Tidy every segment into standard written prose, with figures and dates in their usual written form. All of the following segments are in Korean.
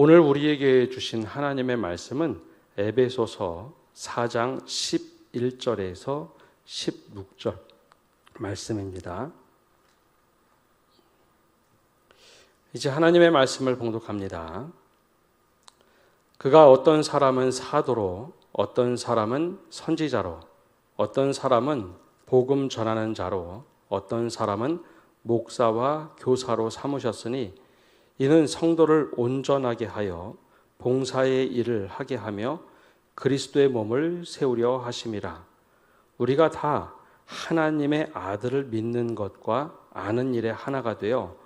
오늘 우리에게 주신 하나님의 말씀은 에베소서 4장 11절에서 16절 말씀입니다. 이제 하나님의 말씀을 봉독합니다. 그가 어떤 사람은 사도로, 어떤 사람은 선지자로, 어떤 사람은 복음 전하는 자로, 어떤 사람은 목사와 교사로 삼으셨으니 이는 성도를 온전하게 하여 봉사의 일을 하게 하며 그리스도의 몸을 세우려 하심이라. 우리가 다 하나님의 아들을 믿는 것과 아는 일에 하나가 되어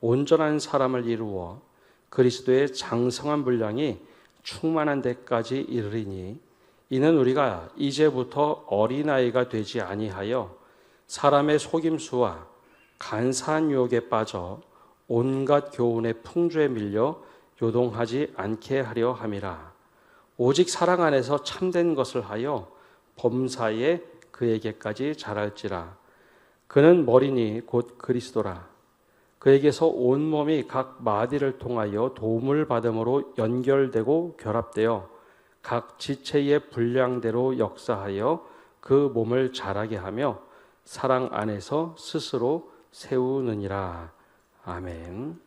온전한 사람을 이루어 그리스도의 장성한 분량이 충만한 데까지 이르리니 이는 우리가 이제부터 어린아이가 되지 아니하여 사람의 속임수와 간사한 유혹에 빠져 온갖 교훈의 풍조에 밀려 요동하지 않게 하려 함이라. 오직 사랑 안에서 참된 것을 하여 범사에 그에게까지 자랄지라. 그는 머리니 곧 그리스도라. 그에게서 온몸이 각 마디를 통하여 도움을 받음으로 연결되고 결합되어 각 지체의 분량대로 역사하여 그 몸을 자라게 하며 사랑 안에서 스스로 세우느니라. 아멘.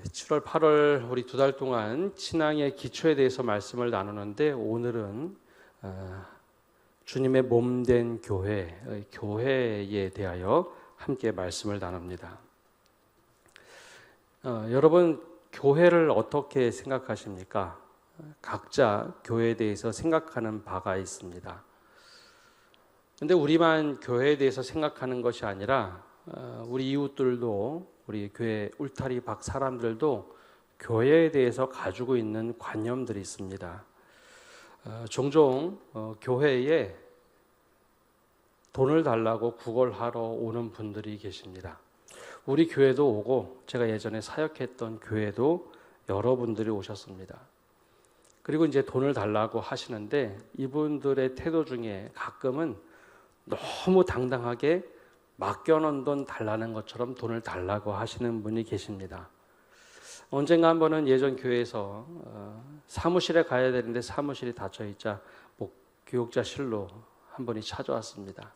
7월, 8월 우리 2달 동안 신앙의 기초에 대해서 말씀을 나누는데 오늘은 주님의 몸된 교회에 대하여 함께 말씀을 나눕니다. 여러분, 교회를 어떻게 생각하십니까? 각자 교회에 대해서 생각하는 바가 있습니다. 그런데 우리만 교회에 대해서 생각하는 것이 아니라 우리 이웃들도, 우리 교회 울타리 밖 사람들도 교회에 대해서 가지고 있는 관념들이 있습니다. 종종 교회에 돈을 달라고 구걸하러 오는 분들이 계십니다. 우리 교회도 오고 제가 예전에 사역했던 교회도 여러분들이 오셨습니다. 그리고 이제 돈을 달라고 하시는데 이분들의 태도 중에 가끔은 너무 당당하게 맡겨놓은 돈 달라는 것처럼 돈을 달라고 하시는 분이 계십니다. 언젠가 한 번은 예전 교회에서 사무실에 가야 되는데 사무실이 닫혀있자 교육자실로 한 분이 찾아왔습니다.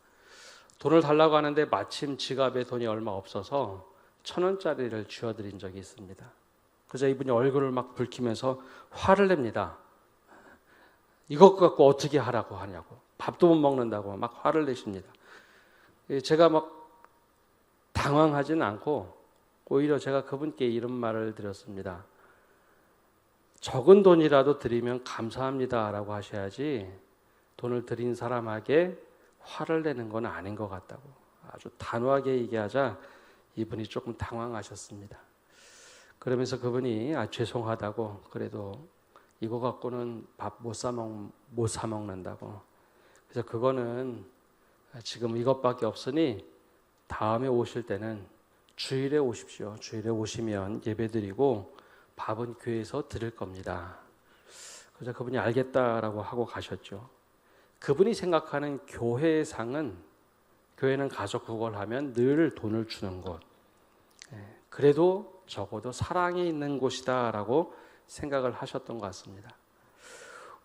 돈을 달라고 하는데 마침 지갑에 돈이 얼마 없어서 1,000원짜리를 쥐어드린 적이 있습니다. 그래서 이분이 얼굴을 막 붉히면서 화를 냅니다. 이것 갖고 어떻게 하라고 하냐고, 밥도 못 먹는다고 막 화를 내십니다. 제가 막 당황하지는 않고 오히려 제가 그분께 이런 말을 드렸습니다. 적은 돈이라도 드리면 감사합니다라고 하셔야지 돈을 드린 사람에게 화를 내는 건 아닌 것 같다고 아주 단호하게 얘기하자 이분이 조금 당황하셨습니다. 그러면서 그분이 죄송하다고, 그래도 이거 갖고는 밥 못 사 먹는다고, 그래서 그거는 지금 이것밖에 없으니 다음에 오실 때는 주일에 오십시오. 주일에 오시면 예배드리고 밥은 교회에서 드릴 겁니다. 그래서 그분이 알겠다라고 하고 가셨죠. 그분이 생각하는 교회상은, 교회는 가서 구걸하면 늘 돈을 주는 곳, 그래도 적어도 사랑이 있는 곳이다라고 생각을 하셨던 것 같습니다.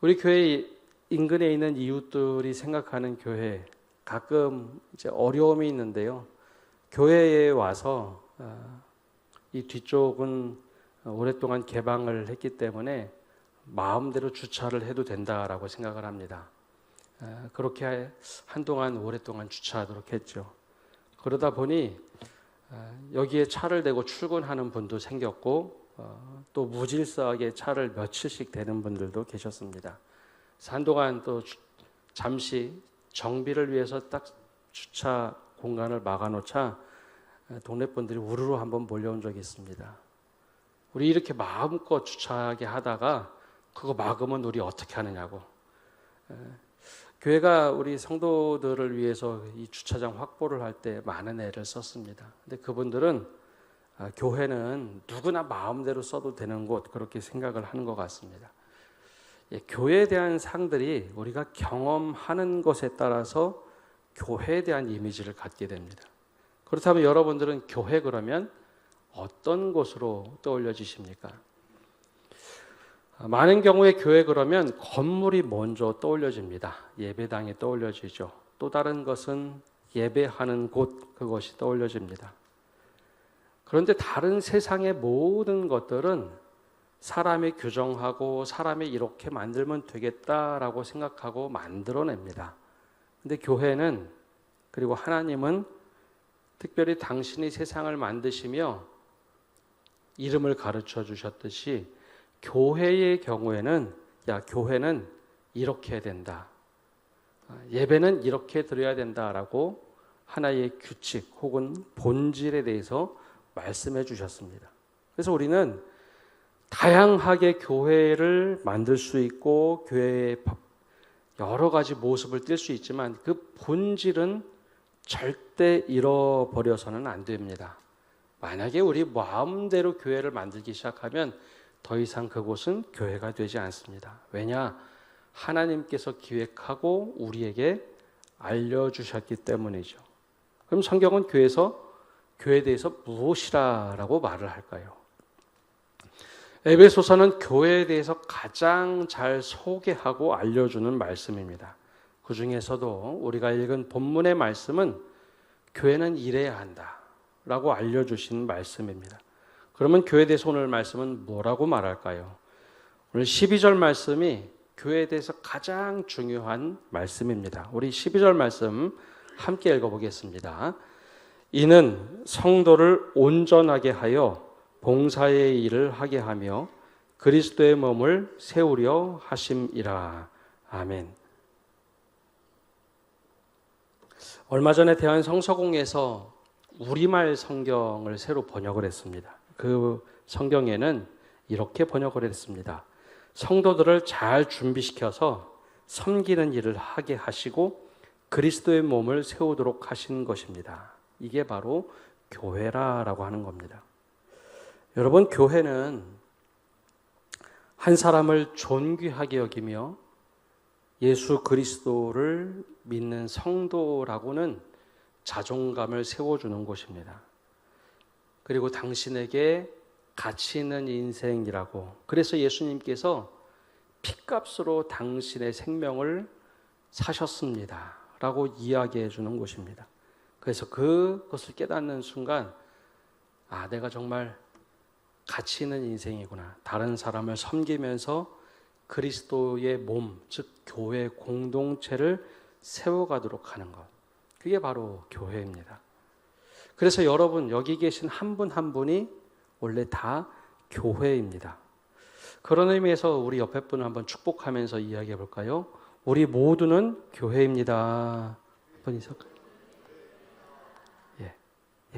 우리 교회 인근에 있는 이웃들이 생각하는 교회, 가끔 이제 어려움이 있는데요. 교회에 와서 이 뒤쪽은 오랫동안 개방을 했기 때문에 마음대로 주차를 해도 된다라고 생각을 합니다. 그렇게 한동안 오랫동안 주차하도록 했죠. 그러다 보니 여기에 차를 대고 출근하는 분도 생겼고 또 무질서하게 차를 며칠씩 대는 분들도 계셨습니다. 한동안 또 잠시 정비를 위해서 딱 주차 공간을 막아놓자 동네 분들이 우르르 한번 몰려온 적이 있습니다. 우리 이렇게 마음껏 주차하게 하다가 그거 막으면 우리 어떻게 하느냐고. 교회가 우리 성도들을 위해서 이 주차장 확보를 할 때 많은 애를 썼습니다. 근데 그분들은 교회는 누구나 마음대로 써도 되는 곳, 그렇게 생각을 하는 것 같습니다. 교회에 대한 상들이 우리가 경험하는 것에 따라서 교회에 대한 이미지를 갖게 됩니다. 그렇다면 여러분들은 교회 그러면 어떤 곳으로 떠올려지십니까? 많은 경우에 교회 그러면 건물이 먼저 떠올려집니다. 예배당이 떠올려지죠. 또 다른 것은 예배하는 곳, 그것이 떠올려집니다. 그런데 다른 세상의 모든 것들은 사람이 규정하고 사람이 이렇게 만들면 되겠다라고 생각하고 만들어냅니다. 근데 교회는, 그리고 하나님은 특별히 당신이 세상을 만드시며 이름을 가르쳐 주셨듯이 교회의 경우에는 교회는 이렇게 해야 된다. 예배는 이렇게 드려야 된다라고 하나의 규칙 혹은 본질에 대해서 말씀해 주셨습니다. 그래서 우리는 다양하게 교회를 만들 수 있고 교회의 여러 가지 모습을 띌 수 있지만 그 본질은 절대 잃어버려서는 안 됩니다. 만약에 우리 마음대로 교회를 만들기 시작하면 더 이상 그곳은 교회가 되지 않습니다. 왜냐? 하나님께서 기획하고 우리에게 알려주셨기 때문이죠. 그럼 성경은 교회에 대해서 무엇이라고 말을 할까요? 에베소서는 교회에 대해서 가장 잘 소개하고 알려주는 말씀입니다. 그 중에서도 우리가 읽은 본문의 말씀은 교회는 이래야 한다라고 알려주신 말씀입니다. 그러면 교회에 대해서 오늘 말씀은 뭐라고 말할까요? 오늘 12절 말씀이 교회에 대해서 가장 중요한 말씀입니다. 우리 12절 말씀 함께 읽어보겠습니다. 이는 성도를 온전하게 하여 봉사의 일을 하게 하며 그리스도의 몸을 세우려 하심이라. 아멘. 얼마 전에 대한성서공에서 우리말 성경을 새로 번역을 했습니다. 그 성경에는 이렇게 번역을 했습니다. 성도들을 잘 준비시켜서 섬기는 일을 하게 하시고 그리스도의 몸을 세우도록 하신 것입니다. 이게 바로 교회라고 하는 겁니다. 여러분, 교회는 한 사람을 존귀하게 여기며 예수 그리스도를 믿는 성도라고는 자존감을 세워주는 곳입니다. 그리고 당신에게 가치 있는 인생이라고, 그래서 예수님께서 핏값으로 당신의 생명을 사셨습니다 라고 이야기해 주는 곳입니다. 그래서 그것을 깨닫는 순간 내가 정말 가치 있는 인생이구나. 다른 사람을 섬기면서 그리스도의 몸, 즉 교회 공동체를 세워가도록 하는 것, 그게 바로 교회입니다. 그래서 여러분, 여기 계신 한 분 한 분이 원래 다 교회입니다. 그런 의미에서 우리 옆에 분을 한번 축복하면서 이야기해 볼까요? 우리 모두는 교회입니다. 한번 있을까요?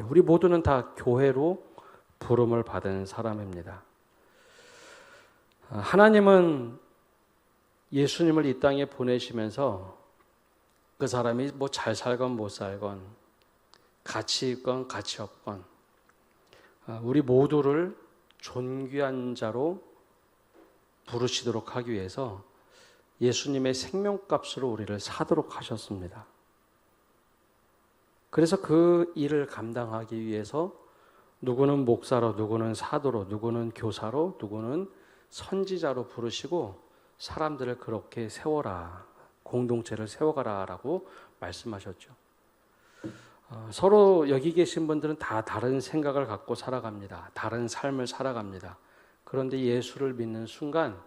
우리 모두는 다 교회로 부름을 받은 사람입니다. 하나님은 예수님을 이 땅에 보내시면서 그 사람이 뭐 잘 살건 못 살건, 가치 있건 가치 없건, 우리 모두를 존귀한 자로 부르시도록 하기 위해서 예수님의 생명값으로 우리를 사도록 하셨습니다. 그래서 그 일을 감당하기 위해서 누구는 목사로, 누구는 사도로, 누구는 교사로, 누구는 선지자로 부르시고 사람들을 그렇게 세워라, 공동체를 세워가라 라고 말씀하셨죠. 서로 여기 계신 분들은 다 다른 생각을 갖고 살아갑니다. 다른 삶을 살아갑니다. 그런데 예수를 믿는 순간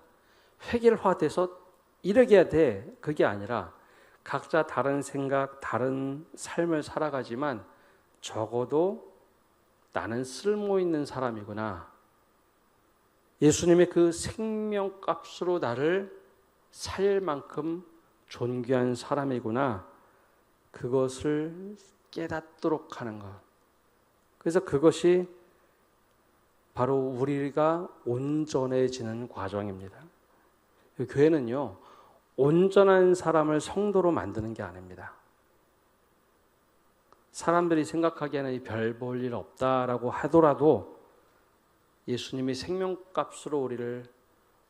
획일화돼서 이렇게 해야 돼, 그게 아니라 각자 다른 생각, 다른 삶을 살아가지만 적어도 나는 쓸모 있는 사람이구나. 예수님의 그 생명값으로 나를 살릴 만큼 존귀한 사람이구나. 그것을 깨닫도록 하는 것. 그래서 그것이 바로 우리가 온전해지는 과정입니다. 교회는요, 온전한 사람을 성도로 만드는 게 아닙니다. 사람들이 생각하기에는 별 볼 일 없다라고 하더라도 예수님이 생명값으로 우리를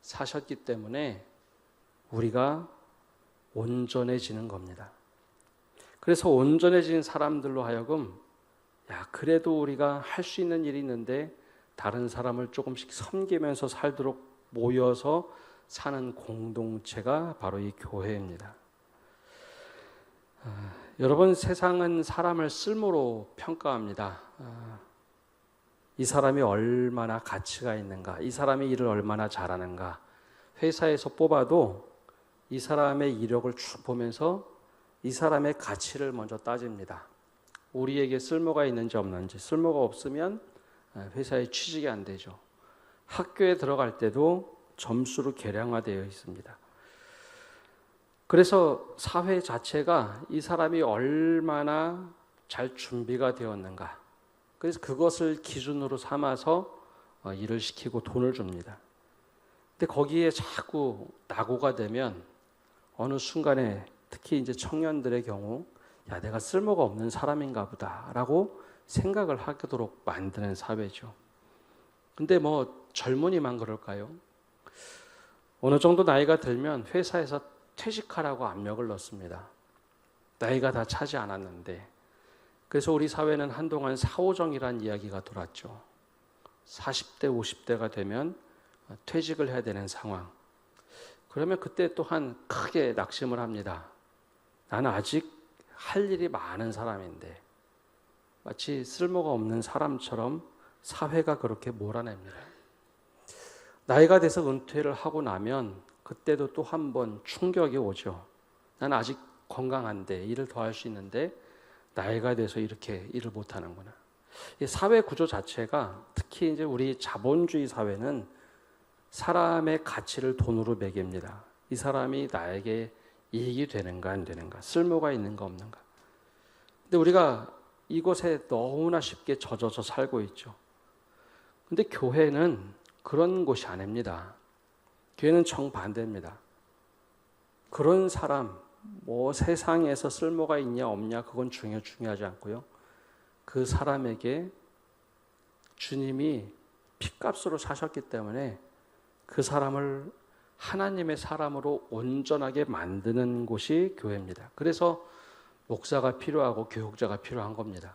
사셨기 때문에 우리가 온전해지는 겁니다. 그래서 온전해진 사람들로 하여금 야, 그래도 우리가 할 수 있는 일이 있는데 다른 사람을 조금씩 섬기면서 살도록 모여서 사는 공동체가 바로 이 교회입니다. 여러분, 세상은 사람을 쓸모로 평가합니다. 이 사람이 얼마나 가치가 있는가, 이 사람이 일을 얼마나 잘하는가. 회사에서 뽑아도 이 사람의 이력을 쭉 보면서 이 사람의 가치를 먼저 따집니다. 우리에게 쓸모가 있는지 없는지. 쓸모가 없으면 회사에 취직이 안 되죠. 학교에 들어갈 때도 점수로 계량화되어 있습니다. 그래서 사회 자체가 이 사람이 얼마나 잘 준비가 되었는가. 그래서 그것을 기준으로 삼아서 일을 시키고 돈을 줍니다. 근데 거기에 자꾸 낙오가 되면 어느 순간에 특히 이제 청년들의 경우, 야, 내가 쓸모가 없는 사람인가 보다라고 생각을 하도록 만드는 사회죠. 근데 뭐 젊은이만 그럴까요? 어느 정도 나이가 들면 회사에서 퇴직하라고 압력을 넣습니다. 나이가 다 차지 않았는데. 그래서 우리 사회는 한동안 사오정이라는 이야기가 돌았죠. 40대, 50대가 되면 퇴직을 해야 되는 상황. 그러면 그때 또한 크게 낙심을 합니다. 나는 아직 할 일이 많은 사람인데, 마치 쓸모가 없는 사람처럼 사회가 그렇게 몰아냅니다. 나이가 돼서 은퇴를 하고 나면 그때도 또 한 번 충격이 오죠. 나는 아직 건강한데 일을 더 할 수 있는데 나이가 돼서 이렇게 일을 못 하는구나. 이 사회 구조 자체가, 특히 이제 우리 자본주의 사회는 사람의 가치를 돈으로 매깁니다. 이 사람이 나에게 이익이 되는가 안 되는가, 쓸모가 있는가 없는가. 근데 우리가 이곳에 너무나 쉽게 젖어서 살고 있죠. 근데 교회는 그런 곳이 아닙니다. 교회는 정반대입니다. 그런 사람, 뭐 세상에서 쓸모가 있냐 없냐 그건 중요하지 않고요. 그 사람에게 주님이 핏값으로 사셨기 때문에 그 사람을 하나님의 사람으로 온전하게 만드는 곳이 교회입니다. 그래서 목사가 필요하고 교육자가 필요한 겁니다.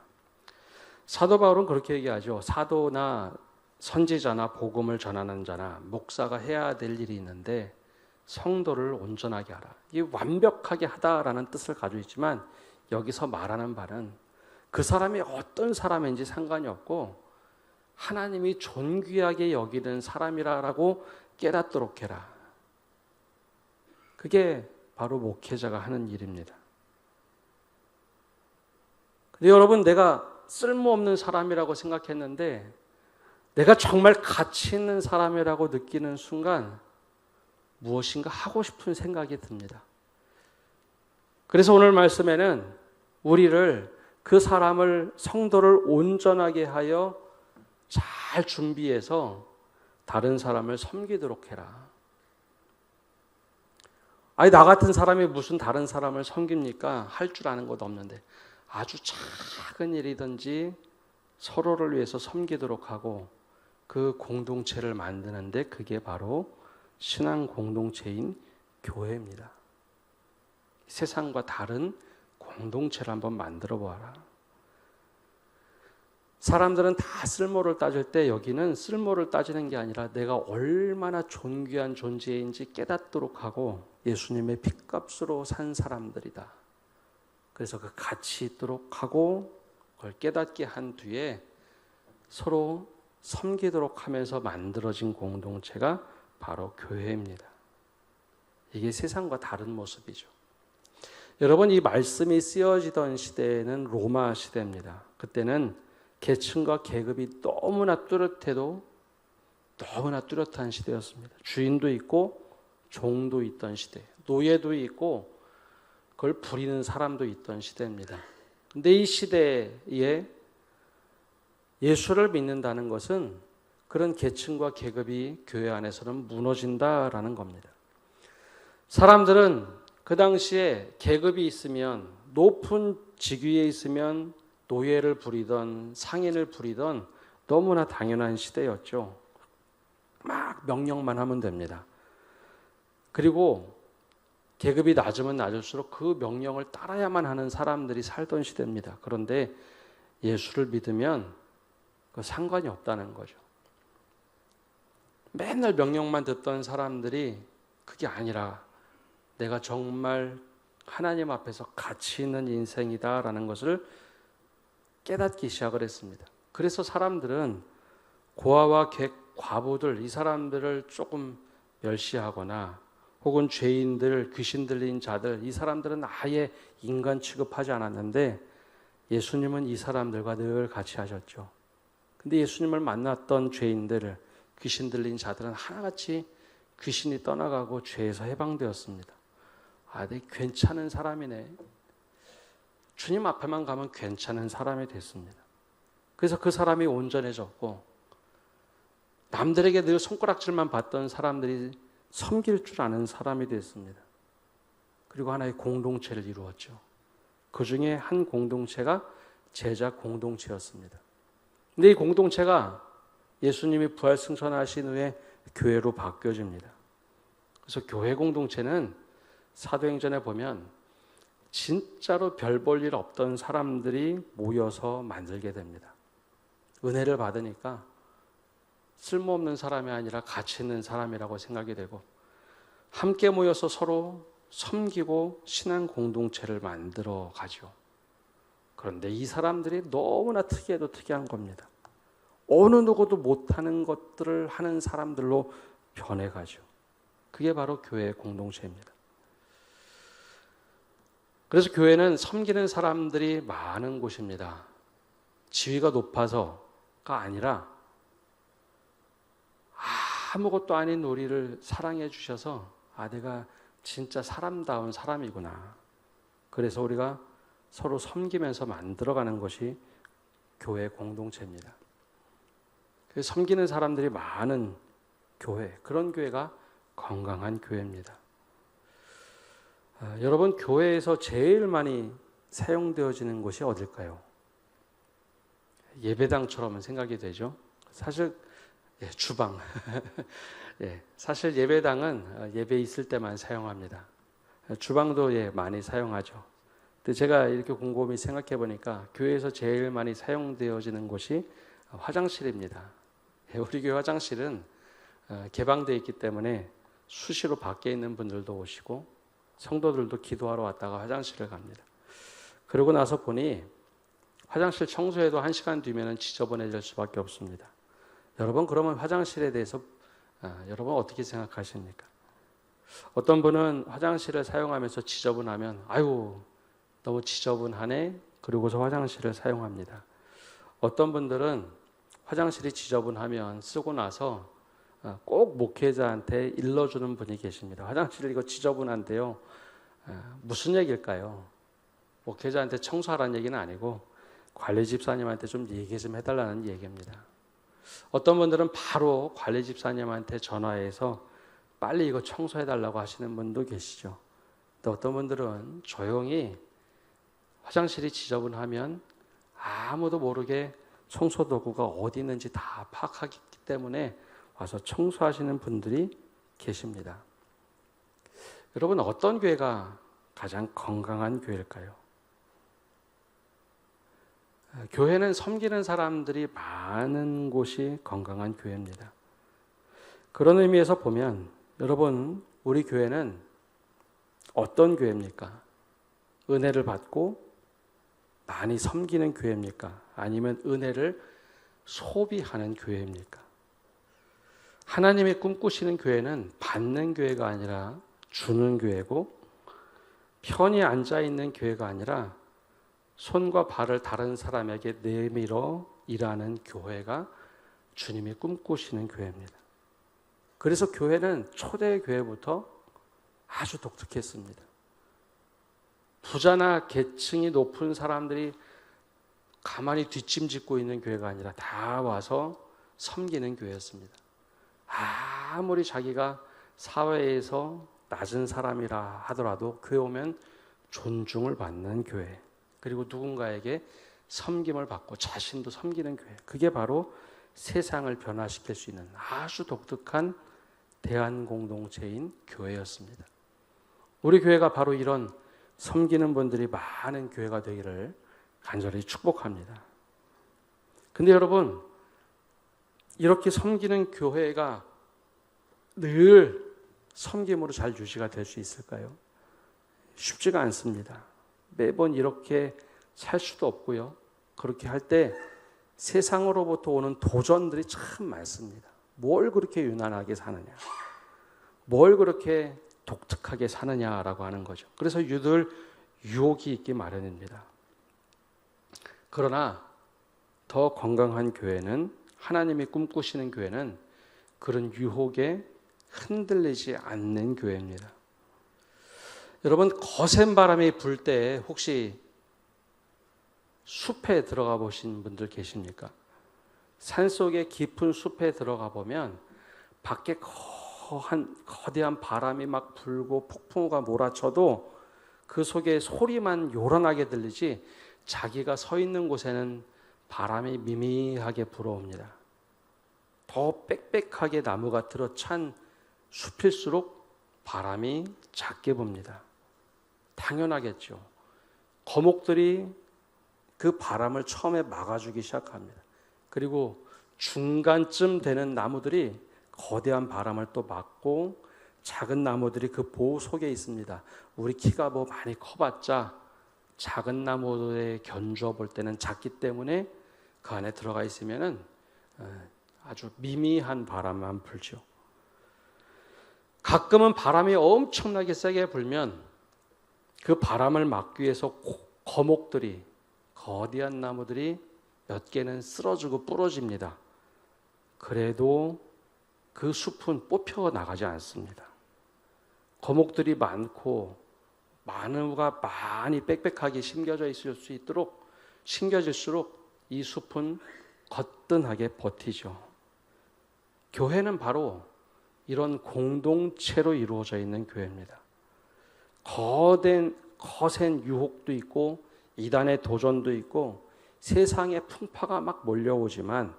사도 바울은 그렇게 얘기하죠. 사도나 선지자나 복음을 전하는 자나 목사가 해야 될 일이 있는데 성도를 온전하게 하라. 이게 완벽하게 하다라는 뜻을 가지고 있지만 여기서 말하는 바는 그 사람이 어떤 사람인지 상관이 없고 하나님이 존귀하게 여기는 사람이라고 깨닫도록 해라. 그게 바로 목회자가 하는 일입니다. 근데 여러분, 내가 쓸모없는 사람이라고 생각했는데 내가 정말 가치 있는 사람이라고 느끼는 순간 무엇인가 하고 싶은 생각이 듭니다. 그래서 오늘 말씀에는 우리를, 그 사람을, 성도를 온전하게 하여 잘 준비해서 다른 사람을 섬기도록 해라. 아니, 나 같은 사람이 무슨 다른 사람을 섬깁니까? 할 줄 아는 것도 없는데 아주 작은 일이든지 서로를 위해서 섬기도록 하고 그 공동체를 만드는데 그게 바로 신앙 공동체인 교회입니다. 세상과 다른 공동체를 한번 만들어 보아라. 사람들은 다 쓸모를 따질 때 여기는 쓸모를 따지는 게 아니라 내가 얼마나 존귀한 존재인지 깨닫도록 하고 예수님의 핏값으로 산 사람들이다. 그래서 그 가치 있도록 하고 그걸 깨닫게 한 뒤에 서로 섬기도록 하면서 만들어진 공동체가 바로 교회입니다. 이게 세상과 다른 모습이죠. 여러분, 이 말씀이 쓰여지던 시대는 로마 시대입니다. 그때는 계층과 계급이 너무나 뚜렷해도 너무나 뚜렷한 시대였습니다. 주인도 있고 종도 있던 시대, 노예도 있고 그걸 부리는 사람도 있던 시대입니다. 근데 이 시대에 예수를 믿는다는 것은 그런 계층과 계급이 교회 안에서는 무너진다라는 겁니다. 사람들은 그 당시에 계급이 있으면, 높은 직위에 있으면 노예를 부리던 상인을 부리던 너무나 당연한 시대였죠. 막 명령만 하면 됩니다. 그리고 계급이 낮으면 낮을수록 그 명령을 따라야만 하는 사람들이 살던 시대입니다. 그런데 예수를 믿으면 그 상관이 없다는 거죠. 맨날 명령만 듣던 사람들이 그게 아니라 내가 정말 하나님 앞에서 가치 있는 인생이다라는 것을 깨닫기 시작을 했습니다. 그래서 사람들은 고아와 과부들, 이 사람들을 조금 멸시하거나 혹은 죄인들, 귀신 들린 자들, 이 사람들은 아예 인간 취급하지 않았는데 예수님은 이 사람들과 늘 같이 하셨죠. 근데 예수님을 만났던 죄인들, 귀신 들린 자들은 하나같이 귀신이 떠나가고 죄에서 해방되었습니다. 아, 네, 괜찮은 사람이네. 주님 앞에만 가면 괜찮은 사람이 됐습니다. 그래서 그 사람이 온전해졌고 남들에게 늘 손가락질만 받던 사람들이 섬길 줄 아는 사람이 됐습니다. 그리고 하나의 공동체를 이루었죠. 그 중에 한 공동체가 제자 공동체였습니다. 근데 이 공동체가 예수님이 부활 승천하신 후에 교회로 바뀌어집니다. 그래서 교회 공동체는 사도행전에 보면 진짜로 별 볼 일 없던 사람들이 모여서 만들게 됩니다. 은혜를 받으니까 쓸모없는 사람이 아니라 가치 있는 사람이라고 생각이 되고 함께 모여서 서로 섬기고 신앙 공동체를 만들어 가죠. 그런데 이 사람들이 너무나 특이해도 특이한 겁니다. 어느 누구도 못하는 것들을 하는 사람들로 변해가죠. 그게 바로 교회의 공동체입니다. 그래서 교회는 섬기는 사람들이 많은 곳입니다. 지위가 높아서가 아니라 아무것도 아닌 우리를 사랑해 주셔서 내가 진짜 사람다운 사람이구나. 그래서 우리가 서로 섬기면서 만들어가는 것이 교회 공동체입니다. 그래서 섬기는 사람들이 많은 교회, 그런 교회가 건강한 교회입니다. 여러분, 교회에서 제일 많이 사용되어지는 곳이 어딜까요? 예배당처럼 생각이 되죠. 사실 주방. 사실 예배당은 예배 있을 때만 사용합니다. 주방도 많이 사용하죠. 근데 제가 이렇게 곰곰이 생각해 보니까 교회에서 제일 많이 사용되어지는 곳이 화장실입니다. 우리 교회 화장실은 개방되어 있기 때문에 수시로 밖에 있는 분들도 오시고 성도들도 기도하러 왔다가 화장실을 갑니다. 그러고 나서 보니 화장실 청소해도 1시간 뒤면 지저분해질 수밖에 없습니다. 여러분, 그러면 화장실에 대해서 여러분 어떻게 생각하십니까? 어떤 분은 화장실을 사용하면서 지저분하면 아유 너무 지저분하네 그러고서 화장실을 사용합니다. 어떤 분들은 화장실이 지저분하면 쓰고 나서 꼭 목회자한테 일러주는 분이 계십니다. 화장실 이거 지저분한데요. 무슨 얘기일까요? 목회자한테 청소하라는 얘기는 아니고 관리 집사님한테 좀 얘기 좀 해달라는 얘기입니다. 어떤 분들은 바로 관리 집사님한테 전화해서 빨리 이거 청소해달라고 하시는 분도 계시죠. 또 어떤 분들은 조용히 화장실이 지저분하면 아무도 모르게 청소도구가 어디 있는지 다 파악하기 때문에 와서 청소하시는 분들이 계십니다. 여러분, 어떤 교회가 가장 건강한 교회일까요? 교회는 섬기는 사람들이 많은 곳이 건강한 교회입니다. 그런 의미에서 보면 여러분, 우리 교회는 어떤 교회입니까? 은혜를 받고 많이 섬기는 교회입니까? 아니면 은혜를 소비하는 교회입니까? 하나님이 꿈꾸시는 교회는 받는 교회가 아니라 주는 교회고 편히 앉아있는 교회가 아니라 손과 발을 다른 사람에게 내밀어 일하는 교회가 주님이 꿈꾸시는 교회입니다. 그래서 교회는 초대교회부터 아주 독특했습니다. 부자나 계층이 높은 사람들이 가만히 뒷짐짓고 있는 교회가 아니라 다 와서 섬기는 교회였습니다. 아무리 자기가 사회에서 낮은 사람이라 하더라도 교회 오면 존중을 받는 교회, 그리고 누군가에게 섬김을 받고 자신도 섬기는 교회, 그게 바로 세상을 변화시킬 수 있는 아주 독특한 대한공동체인 교회였습니다. 우리 교회가 바로 이런 섬기는 분들이 많은 교회가 되기를 간절히 축복합니다. 근데 여러분, 이렇게 섬기는 교회가 늘 섬김으로 잘 유지가 될 수 있을까요? 쉽지가 않습니다. 매번 이렇게 살 수도 없고요. 그렇게 할 때 세상으로부터 오는 도전들이 참 많습니다. 뭘 그렇게 유난하게 사느냐, 뭘 그렇게 독특하게 사느냐라고 하는 거죠. 그래서 유들 유혹이 있기 마련입니다. 그러나 더 건강한 교회는, 하나님이 꿈꾸시는 교회는 그런 유혹에 흔들리지 않는 교회입니다. 여러분, 거센 바람이 불 때 혹시 숲에 들어가 보신 분들 계십니까? 산속의 깊은 숲에 들어가 보면 밖에 거대한 바람이 막 불고 폭풍우가 몰아쳐도 그 속에 소리만 요란하게 들리지 자기가 서 있는 곳에는 바람이 미미하게 불어옵니다. 더 빽빽하게 나무가 들어찬 숲일수록 바람이 작게 붑니다. 당연하겠죠. 거목들이 그 바람을 처음에 막아주기 시작합니다. 그리고 중간쯤 되는 나무들이 거대한 바람을 또 막고, 작은 나무들이 그 보호 속에 있습니다. 우리 키가 뭐 많이 커봤자 작은 나무에 견주어 볼 때는 작기 때문에 그 안에 들어가 있으면은 아주 미미한 바람만 불죠. 가끔은 바람이 엄청나게 세게 불면 그 바람을 막기 위해서 거목들이, 거대한 나무들이 몇 개는 쓰러지고 부러집니다. 그래도 그 숲은 뽑혀 나가지 않습니다. 거목들이 많고 나무가 많이 빽빽하게 심겨져 있을 수 있도록, 심겨질수록 이 숲은 거뜬하게 버티죠. 교회는 바로 이런 공동체로 이루어져 있는 교회입니다. 거센 유혹도 있고 이단의 도전도 있고 세상의 풍파가 막 몰려오지만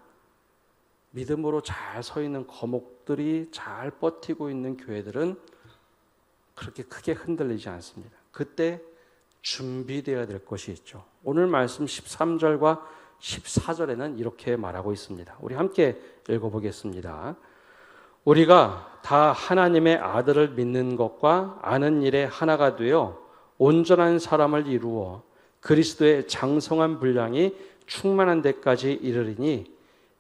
믿음으로 잘 서 있는 거목들이 잘 버티고 있는 교회들은 그렇게 크게 흔들리지 않습니다. 그때 준비되어야 될 것이 있죠. 오늘 말씀 13절과 14절에는 이렇게 말하고 있습니다. 우리 함께 읽어보겠습니다. 우리가 다 하나님의 아들을 믿는 것과 아는 일에 하나가 되어 온전한 사람을 이루어 그리스도의 장성한 분량이 충만한 데까지 이르리니,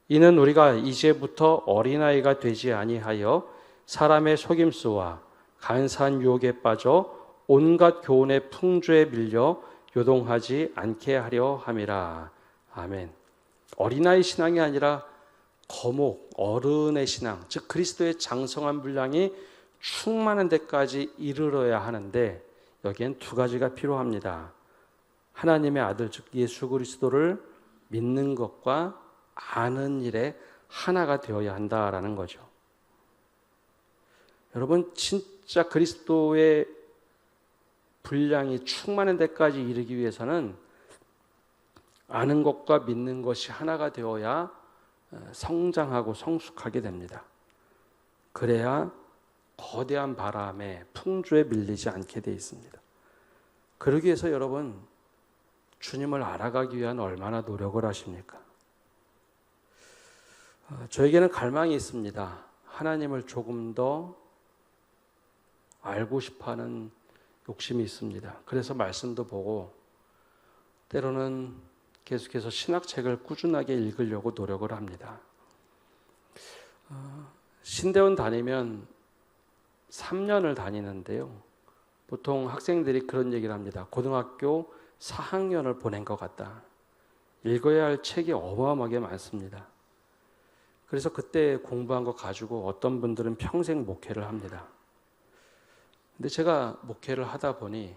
이는 우리가 이제부터 어린아이가 되지 아니하여 사람의 속임수와 간사한 유혹에 빠져 온갖 교훈의 풍조에 밀려 요동하지 않게 하려 함이라. 아멘. 어린아이 신앙이 아니라 거목, 어른의 신앙, 즉 그리스도의 장성한 분량이 충만한 데까지 이르러야 하는데, 여기엔 두 가지가 필요합니다. 하나님의 아들, 즉 예수 그리스도를 믿는 것과 아는 일에 하나가 되어야 한다라는 거죠. 여러분, 진짜 그리스도의 분량이 충만한 데까지 이르기 위해서는 아는 것과 믿는 것이 하나가 되어야 성장하고 성숙하게 됩니다. 그래야 거대한 바람에 풍조에 밀리지 않게 되어 있습니다. 그러기 위해서 여러분, 주님을 알아가기 위한 얼마나 노력을 하십니까? 저에게는 갈망이 있습니다. 하나님을 조금 더 알고 싶어하는 욕심이 있습니다. 그래서 말씀도 보고 때로는 계속해서 신학책을 꾸준하게 읽으려고 노력을 합니다. 신대원 다니면 3년을 다니는데요. 보통 학생들이 그런 얘기를 합니다. 고등학교 4학년을 보낸 것 같다. 읽어야 할 책이 어마어마하게 많습니다. 그래서 그때 공부한 거 가지고 어떤 분들은 평생 목회를 합니다. 근데 제가 목회를 하다 보니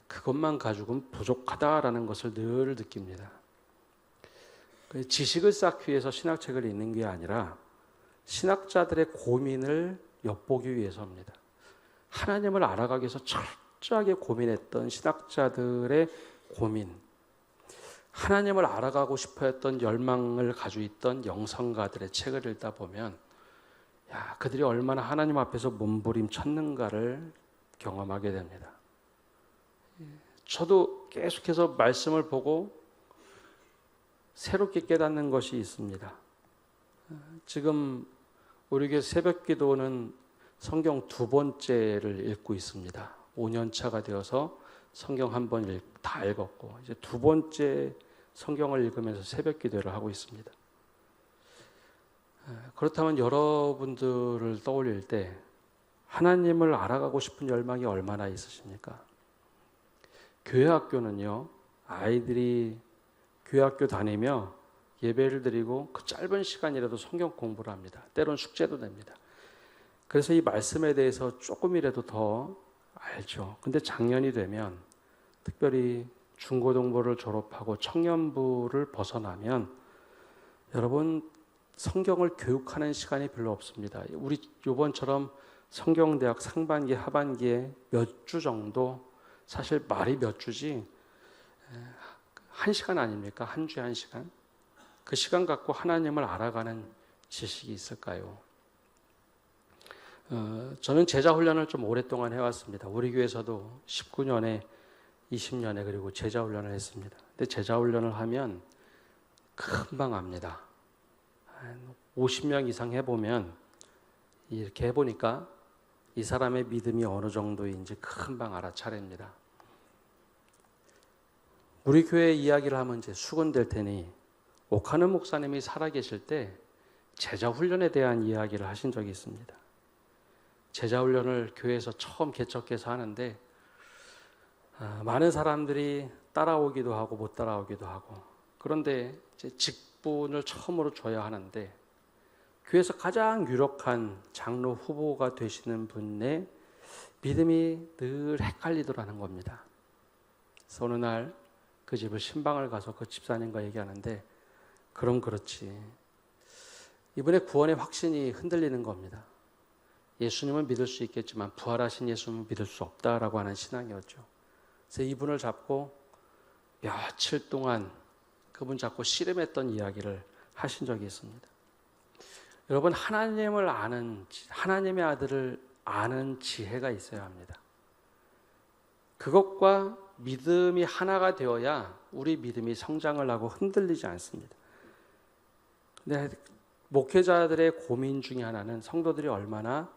그것만 가지고는 부족하다라는 것을 늘 느낍니다. 지식을 쌓기 위해서 신학책을 읽는 게 아니라 신학자들의 고민을 엿보기 위해서입니다. 하나님을 알아가기 위해서 철저하게 고민했던 신학자들의 고민, 하나님을 알아가고 싶어 했던 열망을 가지고 있던 영성가들의 책을 읽다 보면 그들이 얼마나 하나님 앞에서 몸부림쳤는가를 경험하게 됩니다. 저도 계속해서 말씀을 보고 새롭게 깨닫는 것이 있습니다. 지금 우리 교회 새벽 기도는 성경 2번째를 읽고 있습니다. 5년 차가 되어서 성경 한 번 다 읽었고 이제 2번째 성경을 읽으면서 새벽 기도를 하고 있습니다. 그렇다면 여러분들을 떠올릴 때 하나님을 알아가고 싶은 열망이 얼마나 있으십니까? 교회 학교는요, 아이들이 교회 학교 다니며 예배를 드리고 그 짧은 시간이라도 성경 공부를 합니다. 때론 숙제도 냅니다. 그래서 이 말씀에 대해서 조금이라도 더 알죠. 근데 작년이 되면, 특별히 중고등부를 졸업하고 청년부를 벗어나면 여러분 성경을 교육하는 시간이 별로 없습니다. 우리 이번처럼 성경대학 상반기 하반기에 몇 주 정도, 사실 말이 몇 주지 1시간 아닙니까? 한 주에 1시간. 그 시간 갖고 하나님을 알아가는 지식이 있을까요? 저는 제자 훈련을 좀 오랫동안 해왔습니다. 우리 교회에서도 19년에 20년에 그리고 제자 훈련을 했습니다. 근데 제자 훈련을 하면 금방 압니다. 한 50명 이상 해보면 이렇게 해보니까 이 사람의 믿음이 어느 정도인지 금방 알아차립니다. 우리 교회 이야기를 하면 이제 수군될 테니 옥하는 목사님이 살아계실 때 제자 훈련에 대한 이야기를 하신 적이 있습니다. 제자 훈련을 교회에서 처음 개척해서 하는데 많은 사람들이 따라오기도 하고 못 따라오기도 하고, 그런데 이제 직분을 처음으로 줘야 하는데 교회에서 가장 유력한 장로 후보가 되시는 분의 믿음이 늘 헷갈리더라는 겁니다. 그래서 어느 날 그 집을 신방을 가서 그 집사님과 얘기하는데, 그럼 그렇지, 이분의 구원의 확신이 흔들리는 겁니다. 예수님은 믿을 수 있겠지만 부활하신 예수님은 믿을 수 없다라고 하는 신앙이었죠. 그래서 이분을 잡고 며칠 동안 그분 잡고 씨름했던 이야기를 하신 적이 있습니다. 여러분, 하나님을 아는, 하나님의 아들을 아는 지혜가 있어야 합니다. 그것과 믿음이 하나가 되어야 우리 믿음이 성장을 하고 흔들리지 않습니다. 근데 목회자들의 고민 중에 하나는 성도들이 얼마나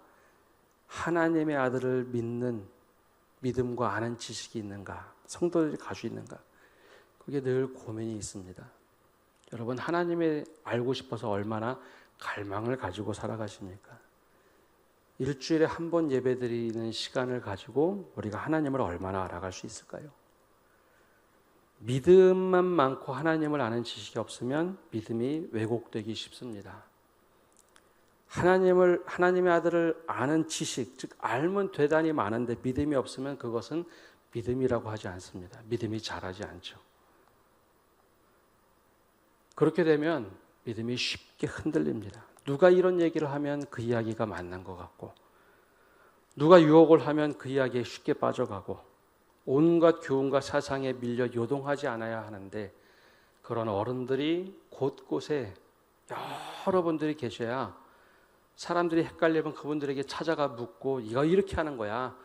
하나님의 아들을 믿는 믿음과 아는 지식이 있는가, 성도들이 가지고 있는가, 그게 늘 고민이 있습니다. 여러분, 하나님을 알고 싶어서 얼마나 갈망을 가지고 살아가십니까? 일주일에 한 번 예배드리는 시간을 가지고 우리가 하나님을 얼마나 알아갈 수 있을까요? 믿음만 많고 하나님을 아는 지식이 없으면 믿음이 왜곡되기 쉽습니다. 하나님의 아들을 아는 지식, 즉 알면 되다니 많은데 믿음이 없으면 그것은 믿음이라고 하지 않습니다. 믿음이 자라지 않죠. 그렇게 되면 믿음이 쉽게 흔들립니다. 누가 이런 얘기를 하면 그 이야기가 맞는 것 같고, 누가 유혹을 하면 그 이야기에 쉽게 빠져가고, 온갖 교훈과 사상에 밀려 요동하지 않아야 하는데, 그런 어른들이 곳곳에 여러분들이 계셔야 사람들이 헷갈리면 그분들에게 찾아가 묻고, 이거 이렇게 하는 거야,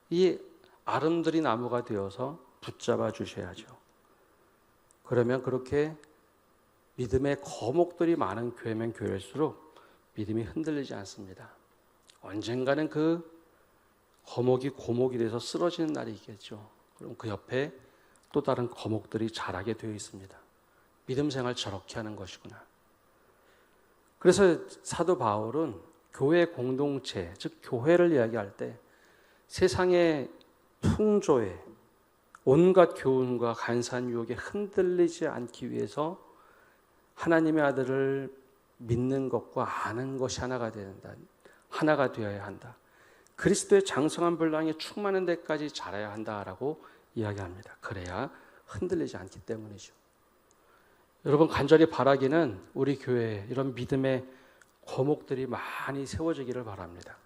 이 아름드리 나무가 되어서 붙잡아 주셔야죠. 그러면 그렇게 믿음의 거목들이 많은 교회면 교회일수록 믿음이 흔들리지 않습니다. 언젠가는 그 거목이 고목이 돼서 쓰러지는 날이 있겠죠. 그럼 그 옆에 또 다른 거목들이 자라게 되어 있습니다. 믿음 생활 저렇게 하는 것이구나. 그래서 사도 바울은 교회 공동체, 즉 교회를 이야기할 때 세상의 풍조에 온갖 교훈과 간사한 유혹에 흔들리지 않기 위해서 하나님의 아들을 믿는 것과 아는 것이 하나가 된다. 하나가 되어야 한다. 그리스도의 장성한 분량에 충만한 데까지 자라야 한다라고 이야기합니다. 그래야 흔들리지 않기 때문이죠. 여러분, 간절히 바라기는 우리 교회에 이런 믿음의 거목들이 많이 세워지기를 바랍니다.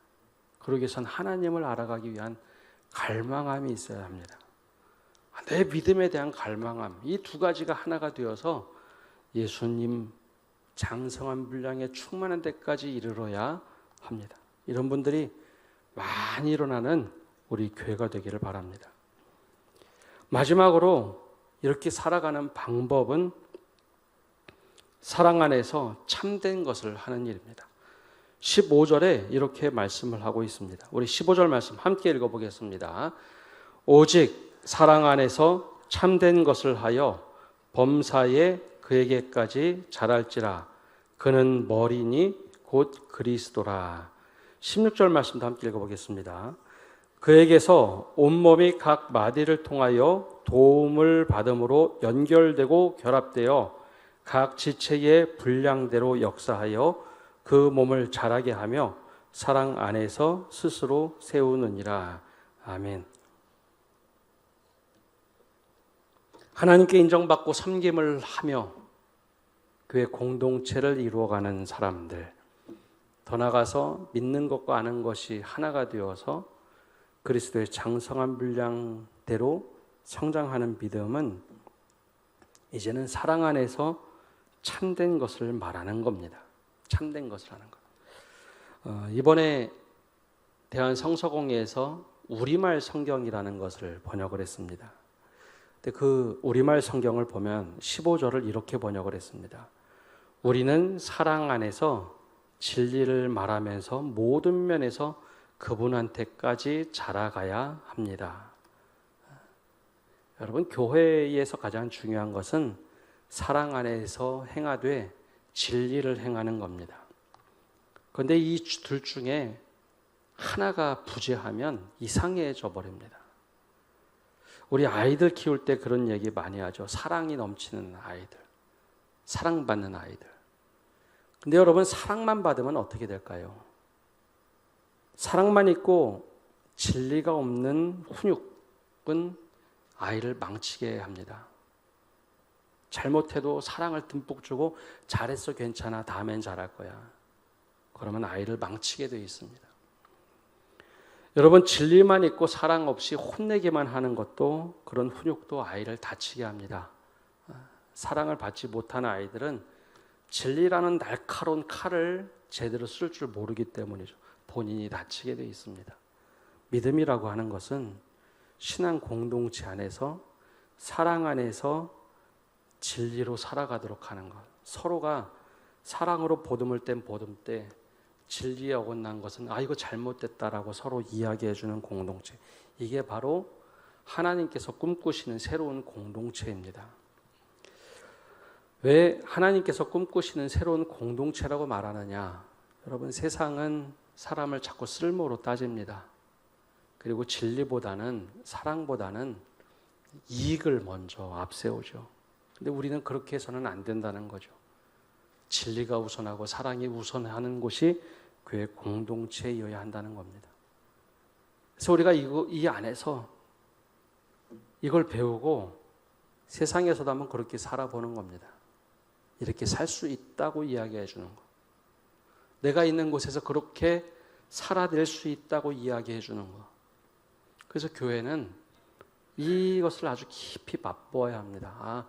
그러기 위해선 하나님을 알아가기 위한 갈망함이 있어야 합니다. 내 믿음에 대한 갈망함, 이 두 가지가 하나가 되어서 예수님 장성한 분량에 충만한 데까지 이르러야 합니다. 이런 분들이 많이 일어나는 우리 교회가 되기를 바랍니다. 마지막으로 이렇게 살아가는 방법은 사랑 안에서 참된 것을 하는 일입니다. 15절에 이렇게 말씀을 하고 있습니다. 우리 15절 말씀 함께 읽어보겠습니다. 오직 사랑 안에서 참된 것을 하여 범사에 그에게까지 자랄지라. 그는 머리니 곧 그리스도라. 16절 말씀도 함께 읽어보겠습니다. 그에게서 온몸이 각 마디를 통하여 도움을 받음으로 연결되고 결합되어 각 지체의 분량대로 역사하여 그 몸을 자라게 하며 사랑 안에서 스스로 세우느니라. 아멘. 하나님께 인정받고 섬김을 하며 교회 공동체를 이루어가는 사람들, 더 나아가서 믿는 것과 아는 것이 하나가 되어서 그리스도의 장성한 분량대로 성장하는 믿음은 이제는 사랑 안에서 참된 것을 말하는 겁니다. 참된 것을 하는 것. 이번에 대한성서공회에서 우리말 성경이라는 것을 번역을 했습니다. 근데 그 우리말 성경을 보면 15절을 이렇게 번역을 했습니다. 우리는 사랑 안에서 진리를 말하면서 모든 면에서 그분한테까지 자라가야 합니다. 여러분, 교회에서 가장 중요한 것은 사랑 안에서 행하되 진리를 행하는 겁니다. 그런데 이 둘 중에 하나가 부재하면 이상해져 버립니다. 우리 아이들 키울 때 그런 얘기 많이 하죠. 사랑이 넘치는 아이들, 사랑받는 아이들. 근데 여러분, 사랑만 받으면 어떻게 될까요? 사랑만 있고 진리가 없는 훈육은 아이를 망치게 합니다. 잘못해도 사랑을 듬뿍 주고 잘했어, 괜찮아, 다음엔 잘할 거야. 그러면 아이를 망치게 되어 있습니다. 여러분, 진리만 있고 사랑 없이 혼내기만 하는 것도, 그런 훈육도 아이를 다치게 합니다. 사랑을 받지 못하는 아이들은 진리라는 날카로운 칼을 제대로 쓸 줄 모르기 때문이죠. 본인이 다치게 되어 있습니다. 믿음이라고 하는 것은 신앙 공동체 안에서 사랑 안에서 진리로 살아가도록 하는 것. 서로가 사랑으로 보듬을 땐 보듬 때 진리에 어긋난 것은 이거 잘못됐다라고 서로 이야기해 주는 공동체. 이게 바로 하나님께서 꿈꾸시는 새로운 공동체입니다. 왜 하나님께서 꿈꾸시는 새로운 공동체라고 말하느냐? 여러분, 세상은 사람을 자꾸 쓸모로 따집니다. 그리고 진리보다는, 사랑보다는 이익을 먼저 앞세우죠. 근데 우리는 그렇게 해서는 안 된다는 거죠. 진리가 우선하고 사랑이 우선하는 곳이 교회 공동체여야 한다는 겁니다. 그래서 우리가 이 안에서 이걸 배우고 세상에서도 한번 그렇게 살아보는 겁니다. 이렇게 살 수 있다고 이야기해 주는 것. 내가 있는 곳에서 그렇게 살아낼 수 있다고 이야기해 주는 것. 그래서 교회는 이것을 아주 깊이 맛보아야 합니다.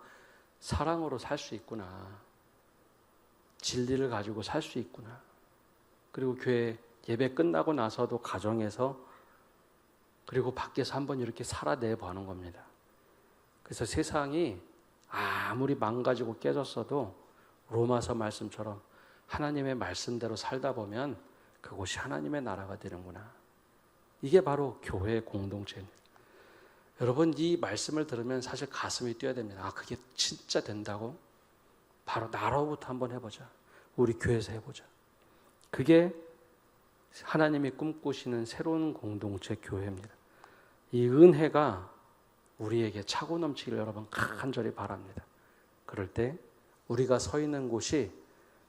사랑으로 살 수 있구나. 진리를 가지고 살 수 있구나. 그리고 교회 예배 끝나고 나서도 가정에서, 그리고 밖에서 한번 이렇게 살아내보는 겁니다. 그래서 세상이 아무리 망가지고 깨졌어도 로마서 말씀처럼 하나님의 말씀대로 살다 보면 그곳이 하나님의 나라가 되는구나. 이게 바로 교회의 공동체입니다. 여러분, 이 말씀을 들으면 사실 가슴이 뛰어야 됩니다. 그게 진짜 된다고? 바로 나로부터 한번 해보자. 우리 교회에서 해보자. 그게 하나님이 꿈꾸시는 새로운 공동체 교회입니다. 이 은혜가 우리에게 차고 넘치기를 여러분 간절히 바랍니다. 그럴 때 우리가 서 있는 곳이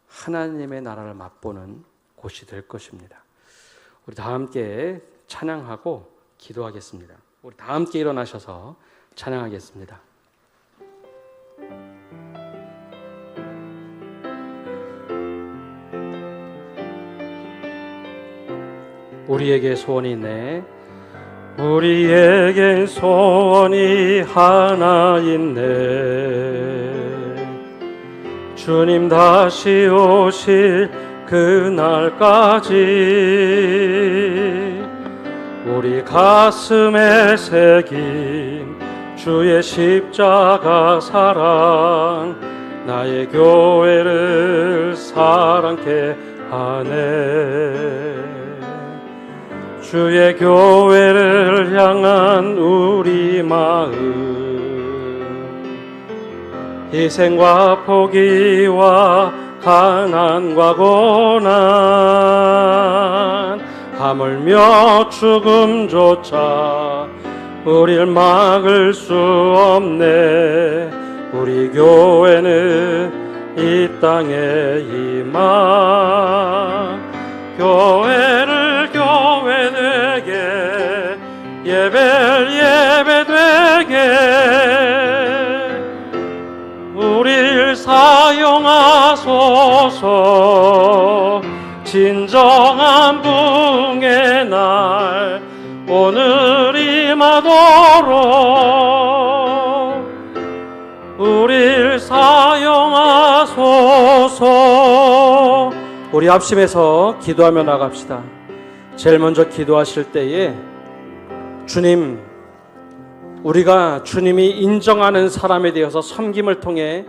하나님의 나라를 맛보는 곳이 될 것입니다. 우리 다 함께 찬양하고 기도하겠습니다. 우리 다 함께 일어나셔서 찬양하겠습니다. 우리에게 소원이 있네. 우리에게 소원이 하나 있네. 주님 다시 오실 그날까지 우리 가슴에 새긴 주의 십자가 사랑 나의 교회를 사랑케 하네. 주의 교회를 향한 우리 마음, 희생과 포기와 가난과 고난, 하물며 죽음조차 우릴 막을 수 없네. 우리 교회는 이 땅에 임하, 교회를 교회 되게, 예배를 예배 되게 우릴 사용하소서. 진정한 부흥의 날 오늘 임하도록 우릴 사용하소서. 우리 합심해서 기도하며 나갑시다. 제일 먼저 기도하실 때에 주님, 우리가 주님이 인정하는 사람에 대해서 섬김을 통해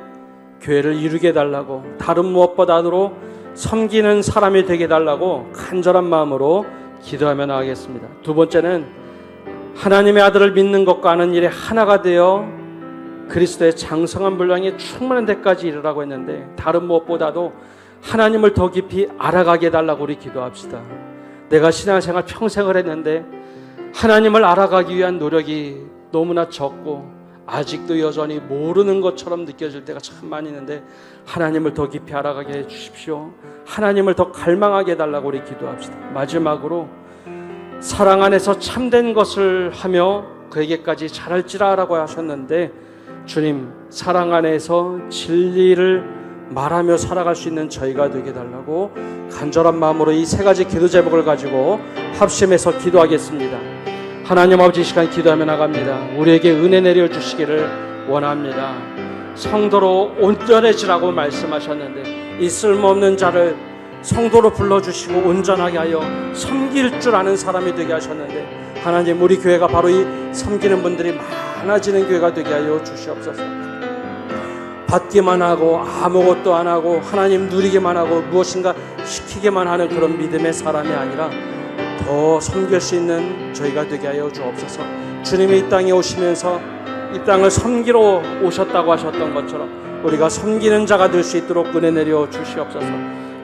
교회를 이루게 해달라고, 다른 무엇보다도 섬기는 사람이 되게 해달라고 간절한 마음으로 기도하며 나가겠습니다. 두 번째는 하나님의 아들을 믿는 것과 하는 일에 하나가 되어 그리스도의 장성한 분량에 충만한 데까지 이르라고 했는데, 다른 무엇보다도 하나님을 더 깊이 알아가게 해달라고 우리 기도합시다. 내가 신앙생활 평생을 했는데 하나님을 알아가기 위한 노력이 너무나 적고 아직도 여전히 모르는 것처럼 느껴질 때가 참 많이 있는데, 하나님을 더 깊이 알아가게 해주십시오. 하나님을 더 갈망하게 해달라고 우리 기도합시다. 마지막으로 사랑 안에서 참된 것을 하며 그에게까지 잘할지라라고 하셨는데, 주님, 사랑 안에서 진리를 말하며 살아갈 수 있는 저희가 되게 해달라고 간절한 마음으로 이 세 가지 기도 제목을 가지고 합심해서 기도하겠습니다. 하나님 아버지, 이 시간 기도하며 나갑니다. 우리에게 은혜 내려주시기를 원합니다. 성도로 온전해지라고 말씀하셨는데, 이 쓸모없는 자를 성도로 불러주시고 온전하게 하여 섬길 줄 아는 사람이 되게 하셨는데, 하나님, 우리 교회가 바로 이 섬기는 분들이 많아지는 교회가 되게 하여 주시옵소서. 받기만 하고 아무것도 안 하고 하나님 누리기만 하고 무엇인가 시키기만 하는 그런 믿음의 사람이 아니라 더 섬길 수 있는 저희가 되게 하여 주옵소서. 주님이 이 땅에 오시면서 이 땅을 섬기러 오셨다고 하셨던 것처럼 우리가 섬기는 자가 될 수 있도록 은혜 내려 주시옵소서.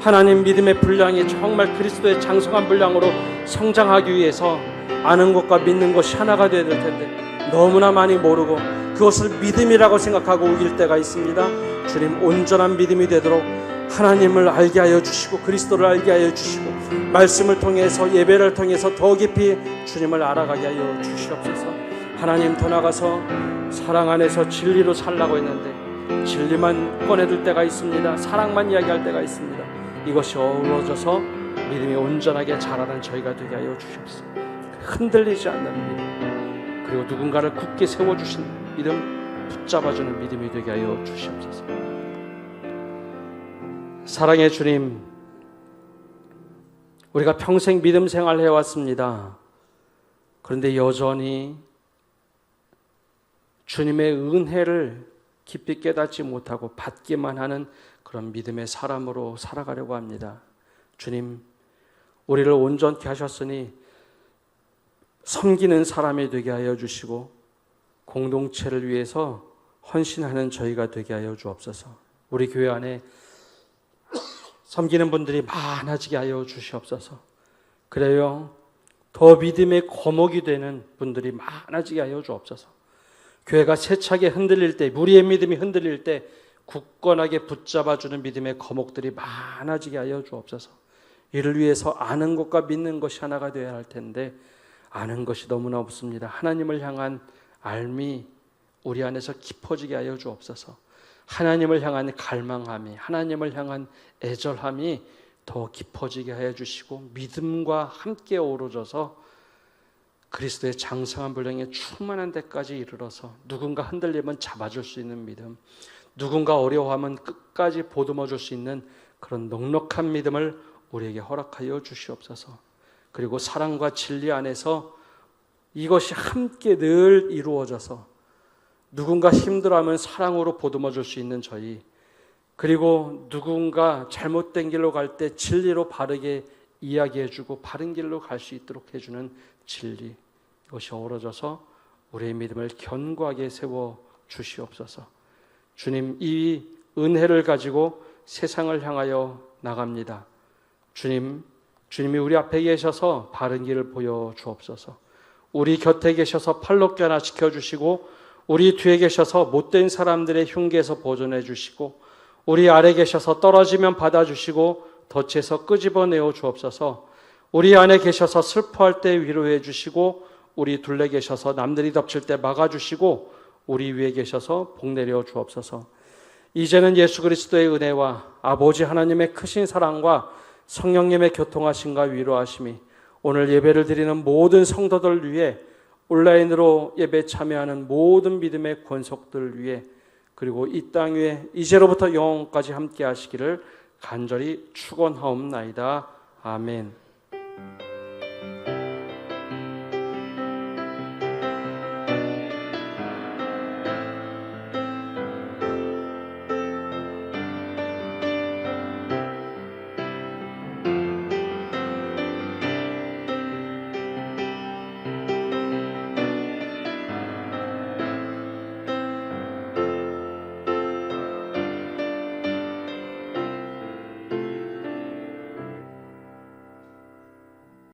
하나님, 믿음의 분량이 정말 그리스도의 장성한 분량으로 성장하기 위해서 아는 것과 믿는 것이 하나가 되어야 될 텐데 너무나 많이 모르고 그것을 믿음이라고 생각하고 우길 때가 있습니다. 주님, 온전한 믿음이 되도록 하나님을 알게 하여 주시고 그리스도를 알게 하여 주시고 말씀을 통해서 예배를 통해서 더 깊이 주님을 알아가게 하여 주시옵소서. 하나님, 더 나가서 사랑 안에서 진리로 살라고 했는데 진리만 꺼내들 때가 있습니다. 사랑만 이야기할 때가 있습니다. 이것이 어우러져서 믿음이 온전하게 자라는 저희가 되게 하여 주시옵소서. 흔들리지 않는 믿음, 그리고 누군가를 굳게 세워주시는 믿음, 붙잡아주는 믿음이 되게 하여 주시옵소서. 사랑의 주님, 우리가 평생 믿음 생활 해왔습니다. 그런데 여전히 주님의 은혜를 깊이 깨닫지 못하고 받기만 하는 그런 믿음의 사람으로 살아가려고 합니다. 주님, 우리를 온전케 하셨으니 섬기는 사람이 되게 하여 주시고 공동체를 위해서 헌신하는 저희가 되게 하여 주옵소서. 우리 교회 안에 섬기는 분들이 많아지게 하여 주시옵소서. 그래요, 더 믿음의 거목이 되는 분들이 많아지게 하여 주옵소서. 교회가 세차게 흔들릴 때, 우리의 믿음이 흔들릴 때 굳건하게 붙잡아주는 믿음의 거목들이 많아지게 하여 주옵소서. 이를 위해서 아는 것과 믿는 것이 하나가 되어야 할 텐데 아는 것이 너무나 없습니다. 하나님을 향한 알미 우리 안에서 깊어지게 하여 주옵소서. 하나님을 향한 갈망함이, 하나님을 향한 애절함이 더 깊어지게 하여 주시고 믿음과 함께 어우러져서 그리스도의 장성한 분량에 충만한 데까지 이르러서 누군가 흔들리면 잡아줄 수 있는 믿음, 누군가 어려워하면 끝까지 보듬어 줄 수 있는 그런 넉넉한 믿음을 우리에게 허락하여 주시옵소서. 그리고 사랑과 진리 안에서 이것이 함께 늘 이루어져서 누군가 힘들어하면 사랑으로 보듬어 줄 수 있는 저희, 그리고 누군가 잘못된 길로 갈 때 진리로 바르게 이야기해주고 바른 길로 갈 수 있도록 해주는 진리, 이것이 어우러져서 우리의 믿음을 견고하게 세워 주시옵소서. 주님, 이 은혜를 가지고 세상을 향하여 나갑니다. 주님이 우리 앞에 계셔서 바른 길을 보여주옵소서. 우리 곁에 계셔서 팔로 껴나 지켜주시고, 우리 뒤에 계셔서 못된 사람들의 흉계에서 보존해 주시고, 우리 아래 계셔서 떨어지면 받아주시고 덫에서 끄집어내어 주옵소서. 우리 안에 계셔서 슬퍼할 때 위로해 주시고, 우리 둘레 계셔서 남들이 덮칠 때 막아주시고, 우리 위에 계셔서 복 내려 주옵소서. 이제는 예수 그리스도의 은혜와 아버지 하나님의 크신 사랑과 성령님의 교통하심과 위로하심이 오늘 예배를 드리는 모든 성도들 위해, 온라인으로 예배 참여하는 모든 믿음의 권속들 위해, 그리고 이 땅 위에 이제로부터 영원까지 함께 하시기를 간절히 축원하옵나이다. 아멘.